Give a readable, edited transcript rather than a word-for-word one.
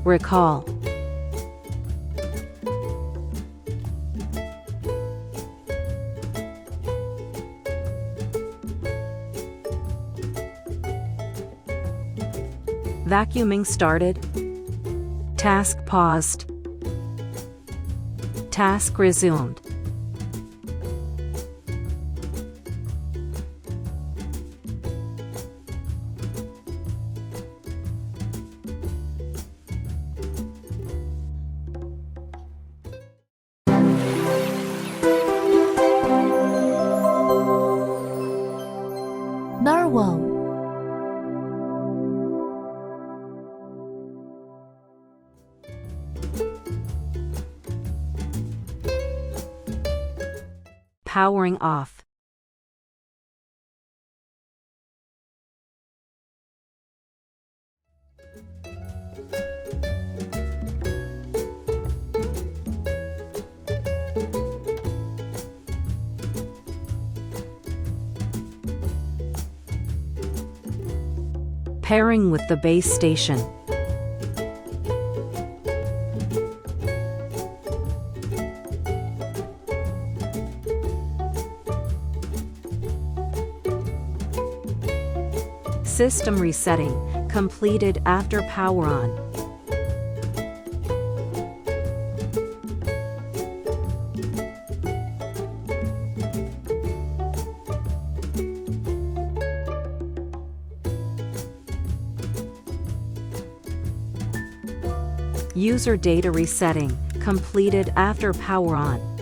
Recall. Vacuuming started. Task paused. Task resumed. Narwal. Powering off. Pairing with the base station. System resetting completed after power on. User data resetting completed after power on.